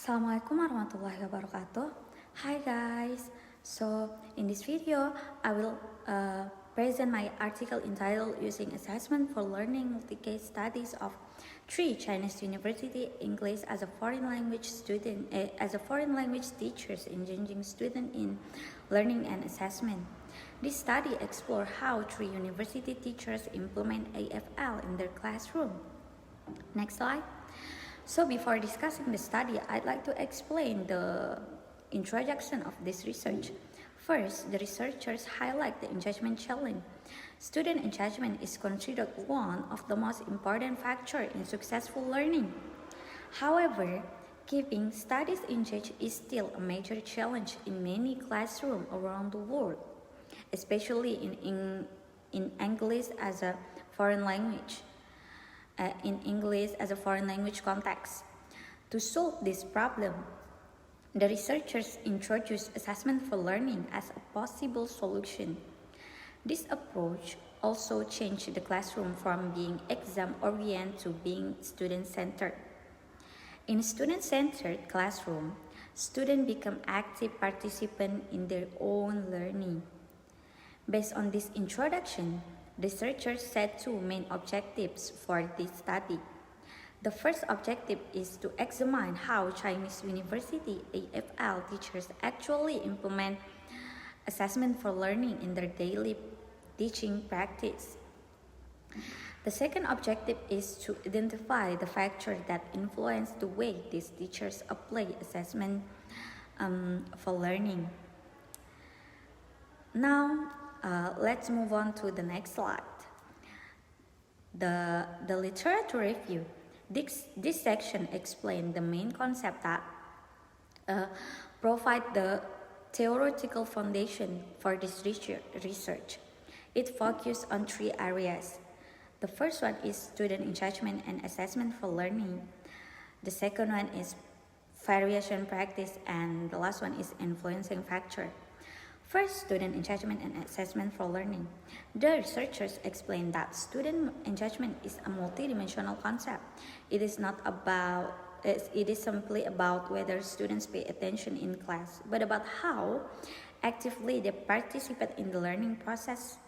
Assalamualaikum warahmatullahi wabarakatuh. Hi guys. So in this video, I will present my article entitled "Using Assessment for Learning Multi-Case Studies of 3 Chinese University English as a Foreign Language Student as a Foreign Language Teachers Engaging Student in Learning and Assessment." This study explored how 3 university teachers implement AFL in their classroom. Next slide. So before discussing the study, I'd like to explain the introduction of this research. First, the researchers highlight the engagement challenge. Student engagement is considered one of the most important factors in successful learning. However, keeping studies engaged is still a major challenge in many classrooms around the world, especially in English as a foreign language. Context. To solve this problem, the researchers introduced assessment for learning as a possible solution. This approach also changed the classroom from being exam-oriented to being student-centered. In a student-centered classroom, students become active participants in their own learning. Based on this introduction, researchers set 2 main objectives for this study. The first objective is to examine how Chinese university AFL teachers actually implement assessment for learning in their daily teaching practice. The second objective is to identify the factors that influence the way these teachers apply assessment for learning. Now, let's move on to the next slide. The literature review. This section explains the main concept that provide the theoretical foundation for this research. It focuses on 3 areas. The first one is student engagement and assessment for learning. The second one is variation practice, and the last one is influencing factor. First, student engagement and assessment for learning. The researchers explain that student engagement is a multidimensional concept. It is simply about whether students pay attention in class, but about how actively they participate in the learning process.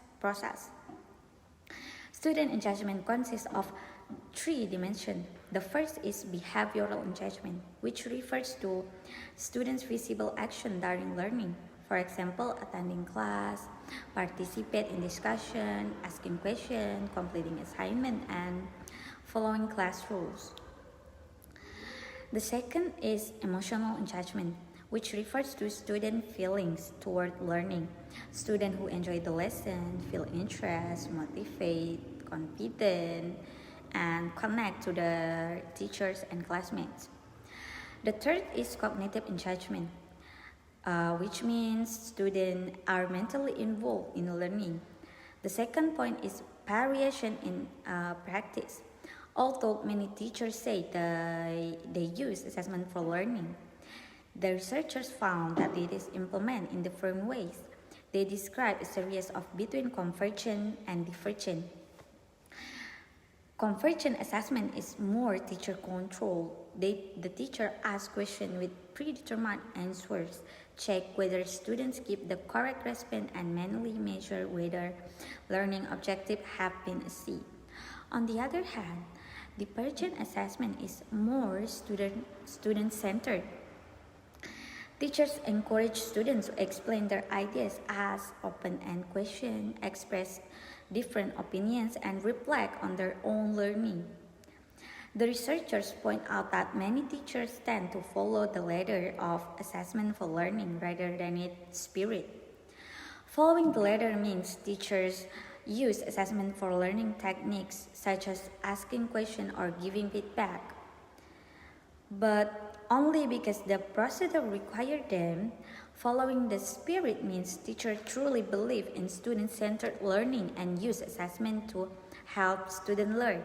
Student engagement consists of 3 dimensions. The first is behavioral engagement, which refers to students' visible action during learning. For example, attending class, participate in discussion, asking questions, completing assignment, and following class rules. The second is emotional engagement, which refers to student feelings toward learning. Students who enjoy the lesson, feel interest, motivate, confident, and connect to the teachers and classmates. The third is cognitive engagement, which means students are mentally involved in learning. The second point is variation in practice. Although many teachers say they use assessment for learning, the researchers found that it is implemented in different ways. They describe a series of between convergent and divergent. Convergent assessment is more teacher controlled. The teacher asks questions with predetermined answers, check whether students give the correct response, and manually measure whether learning objectives have been achieved. On the other hand, divergent assessment is more student-centered. Teachers encourage students to explain their ideas, ask open-ended questions, express different opinions, and reflect on their own learning. The researchers point out that many teachers tend to follow the latter of assessment for learning rather than its spirit. Following the latter means teachers use assessment for learning techniques such as asking questions or giving feedback, but only because the procedure required them. Following the spirit means teachers truly believe in student-centered learning and use assessment to help students learn,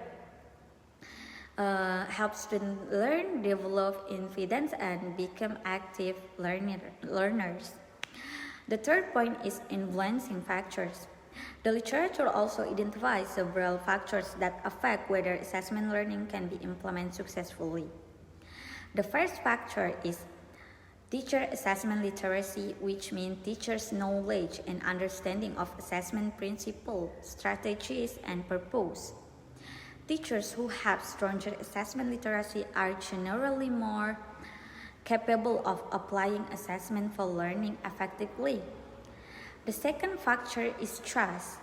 develop confidence, and become active learners. The third point is influencing factors. The literature also identifies several factors that affect whether assessment learning can be implemented successfully. The first factor is teacher assessment literacy, which means teachers' knowledge and understanding of assessment principles, strategies, and purpose. Teachers who have stronger assessment literacy are generally more capable of applying assessment for learning effectively. The second factor is trust.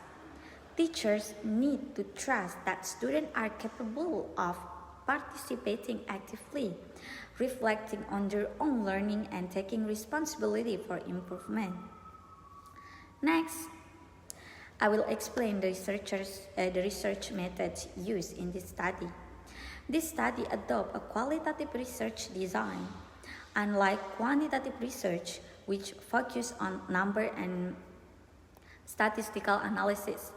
Teachers need to trust that students are capable of participating actively, reflecting on their own learning and taking responsibility for improvement. Next, I will explain the research methods used in this study. This study adopts a qualitative research design, unlike quantitative research, which focuses on number and statistical analysis.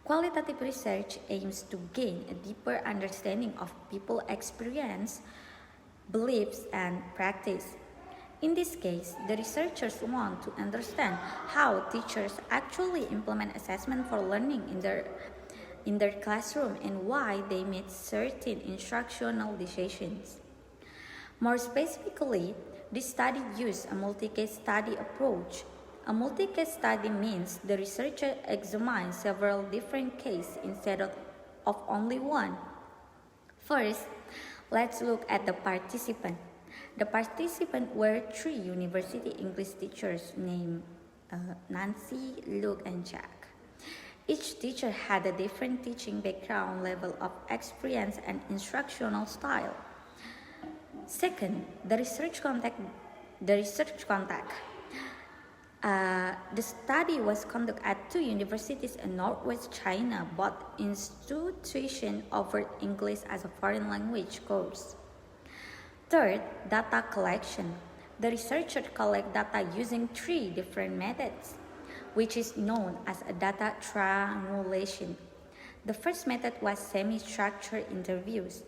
Qualitative research aims to gain a deeper understanding of people's experience, beliefs, and practice. In this case, the researchers want to understand how teachers actually implement assessment for learning in their classroom and why they make certain instructional decisions. More specifically, this study used a multi-case study approach. A multi-case study means the researcher examines several different cases instead of only one. First, let's look at the participants. The participants were 3 university English teachers named Nancy, Luke, and Jack. Each teacher had a different teaching background, level of experience, and instructional style. Second, the research context. The study was conducted at 2 universities in northwest China. Both institutions offered English as a foreign language course. Third, data collection. The researchers collect data using 3 different methods, which is known as a data triangulation. The first method was semi-structured interviews.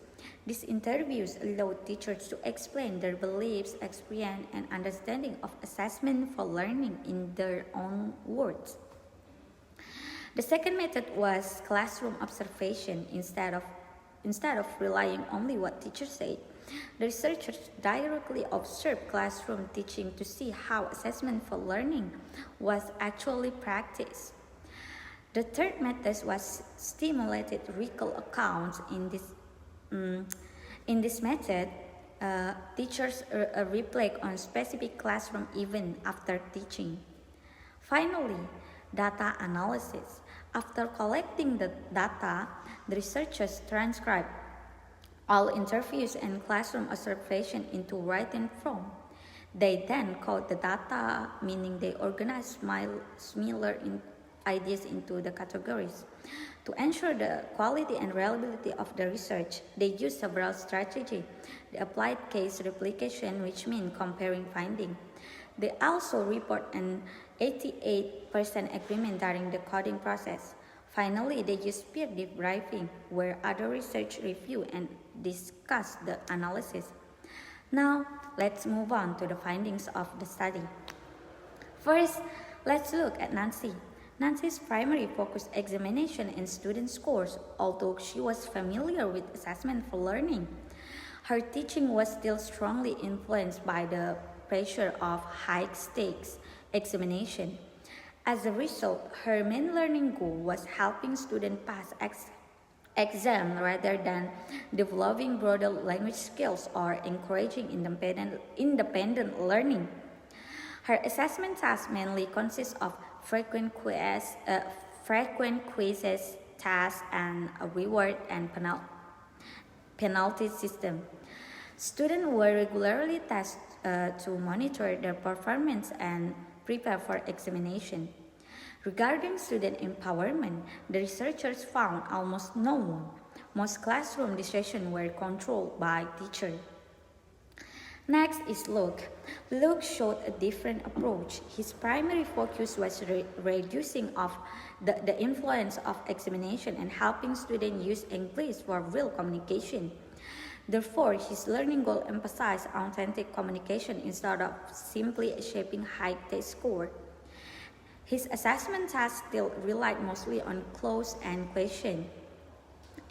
These interviews allowed teachers to explain their beliefs, experience, and understanding of assessment for learning in their own words. The second method was classroom observation. Instead of relying only what teachers said, the researchers directly observed classroom teaching to see how assessment for learning was actually practiced. The third method was stimulated recall accounts. In this method, teachers reflect on specific classroom events after teaching. Finally, data analysis. After collecting the data, the researchers transcribe all interviews and classroom observation into written form. They then code the data, meaning they organize similar ideas into the categories. To ensure the quality and reliability of the research, they use several strategies. They applied case replication, which means comparing findings. They also report an 88% agreement during the coding process. Finally, they use peer debriefing, where other research review and discuss the analysis. Now, let's move on to the findings of the study. First, let's look at Nancy. Nancy's primary focus examination and student scores, although she was familiar with assessment for learning. Her teaching was still strongly influenced by the pressure of high-stakes examination. As a result, her main learning goal was helping students pass exam rather than developing broader language skills or encouraging independent learning. Her assessment tasks mainly consist of frequent quizzes, tasks, and a reward and penalty system. Students were regularly tested to monitor their performance and prepare for examination. Regarding student empowerment, the researchers found almost no one. Most classroom decisions were controlled by teachers. Next is Luke. Luke showed a different approach. His primary focus was reducing of the influence of examination and helping students use English for real communication. Therefore, his learning goal emphasized authentic communication instead of simply shaping high test score. His assessment tasks still relied mostly on clues and questions.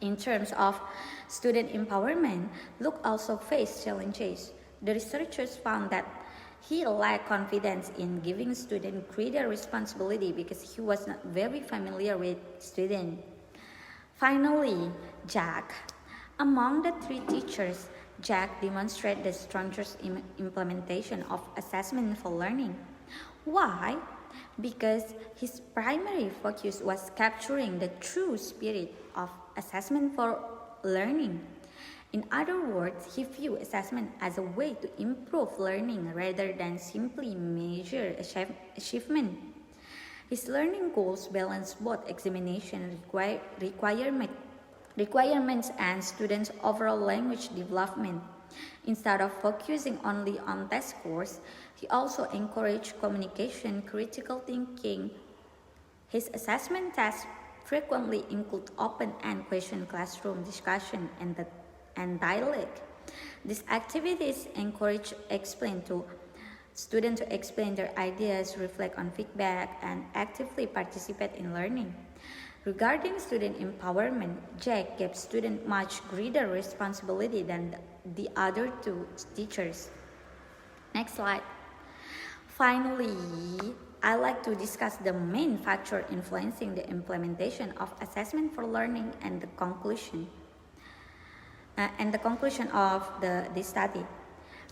In terms of student empowerment, Luke also faced challenges. The researchers found that he lacked confidence in giving students greater responsibility because he was not very familiar with students. Finally, Jack. Among the three teachers, Jack demonstrated the strongest implementation of assessment for learning. Why? Because his primary focus was capturing the true spirit of assessment for learning. In other words, he viewed assessment as a way to improve learning rather than simply measure achievement. His learning goals balance both examination requirements and students' overall language development. Instead of focusing only on test scores, he also encouraged communication, critical thinking. His assessment tests frequently include open-end question, classroom discussion, and dialogue. These activities encourage students to explain their ideas, reflect on feedback, and actively participate in learning. Regarding student empowerment, Jack gave students much greater responsibility than the other two teachers. Next slide. Finally, I like to discuss the main factor influencing the implementation of assessment for learning and the conclusion of this study.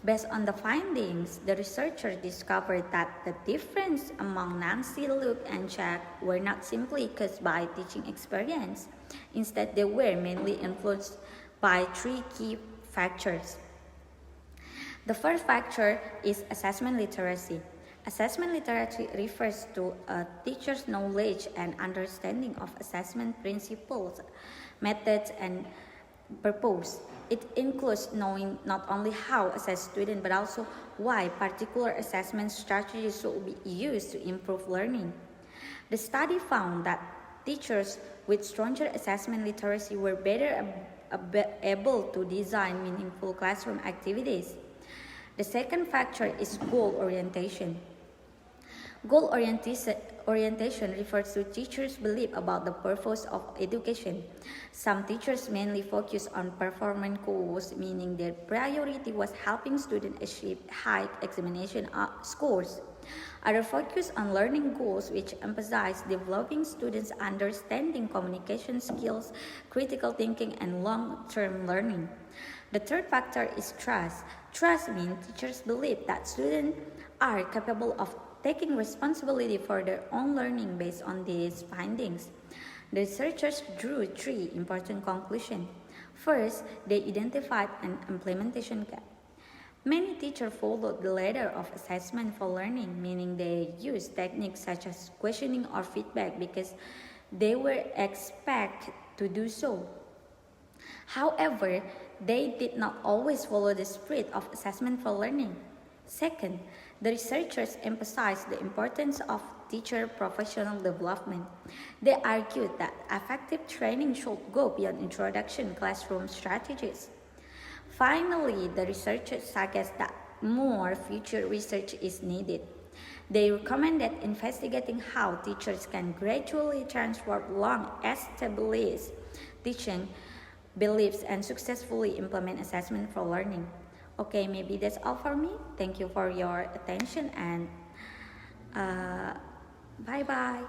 Based on the findings, the researchers discovered that the difference among Nancy, Luke, and Jack were not simply caused by teaching experience. Instead, they were mainly influenced by three key factors. The first factor is assessment literacy. Assessment literacy refers to a teacher's knowledge and understanding of assessment principles, methods, and purpose. It includes knowing not only how to assess students but also why particular assessment strategies should be used to improve learning. The study found that teachers with stronger assessment literacy were better able to design meaningful classroom activities. The second factor is goal orientation. Goal orientation refers to teachers' belief about the purpose of education. Some teachers mainly focus on performance goals, meaning their priority was helping students achieve high examination scores. Others focus on learning goals, which emphasize developing students' understanding, communication skills, critical thinking, and long-term learning. The third factor is trust. Trust means teachers believe that students are capable of taking responsibility for their own learning. Based on these findings, the researchers drew three important conclusions. First, they identified an implementation gap. Many teachers followed the ladder of assessment for learning, meaning they used techniques such as questioning or feedback because they were expected to do so. However, they did not always follow the spirit of assessment for learning. Second, the researchers emphasized the importance of teacher professional development. They argued that effective training should go beyond introduction classroom strategies. Finally, the researchers suggest that more future research is needed. They recommended investigating how teachers can gradually transform long-established teaching beliefs and successfully implement assessment for learning. Okay, maybe that's all for me. Thank you for your attention and bye-bye.